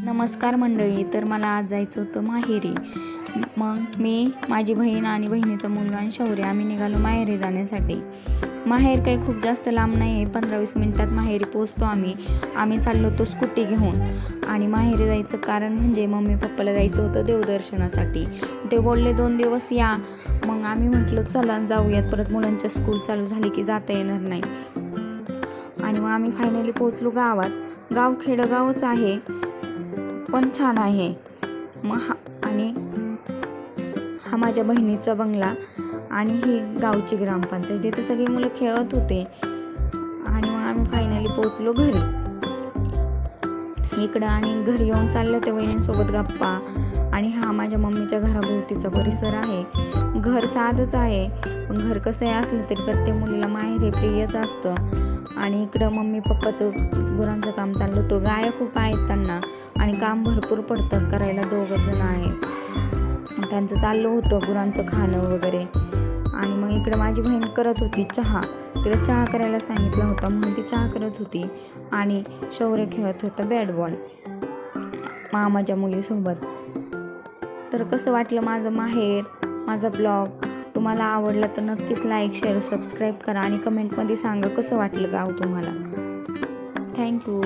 नमस्कार मंडळी. तर मला आज जायचं होतं माहेरी. मग मी, माझी बहीण आणि बहिणीचा मुलगा आणि शौर्य आम्ही निघालो माहेरी जाण्यासाठी. माहेर काही खूप जास्त लांब नाही आहे, 15-20 मिनटात माहेरी पोचतो आम्ही चाललो होतो स्कूटी घेऊन. आणि माहेरी जायचं कारण म्हणजे मम्मी पप्पाला जायचं होतं देवदर्शनासाठी. ते बोलले 2 दिवस या. मग आम्ही म्हटलं चला जाऊयात, परत मुलांच्या स्कूल चालू झाली की जाता येणार नाही. आणि मग आम्ही फायनली पोचलो गावात. गाव खेडगावच आहे पण छान आहे. आणि हा माझ्या बहिणीचा बंगला आणि ही गावची ग्रामपंचायत. इथे सगळी मुलं खेळत होते. आणि मग आम्ही फायनली पोचलो घरी इकडं. आणि घरी येऊन चाललं त्या वहिनींसोबत गप्पा. आणि हा माझ्या मम्मीच्या घराभोवतीचा परिसर आहे. घर साधंच आहे पण घर कसंही असलं तरी प्रत्येक मुलीला माहेर हे प्रियच असतं. आणि इकडं मम्मी पप्पाचं गुरांचं काम चाललं होतं. गाया खूप आहेत त्यांना आणि काम भरपूर पडतं करायला. 2 जण आहेत. त्यांचं चाललं होतं गुरांचं खाणं वगैरे. आणि मग इकडं माझी बहीण करत होती चहा. तिला चहा करायला सांगितला होता म्हणून ती चहा करत होती. आणि शौर्य खेळत होता बॅट बॉल मामाच्या मुलीसोबत. तर कसं वाटलं माझं माहेर, माझा ब्लॉग तुम्हाला आवडला तर नक्कीच लाईक, शेअर, सबस्क्राईब करा आणि कमेंटमध्ये सांगा कसं वाटलं गाव तुम्हाला. थँक्यू.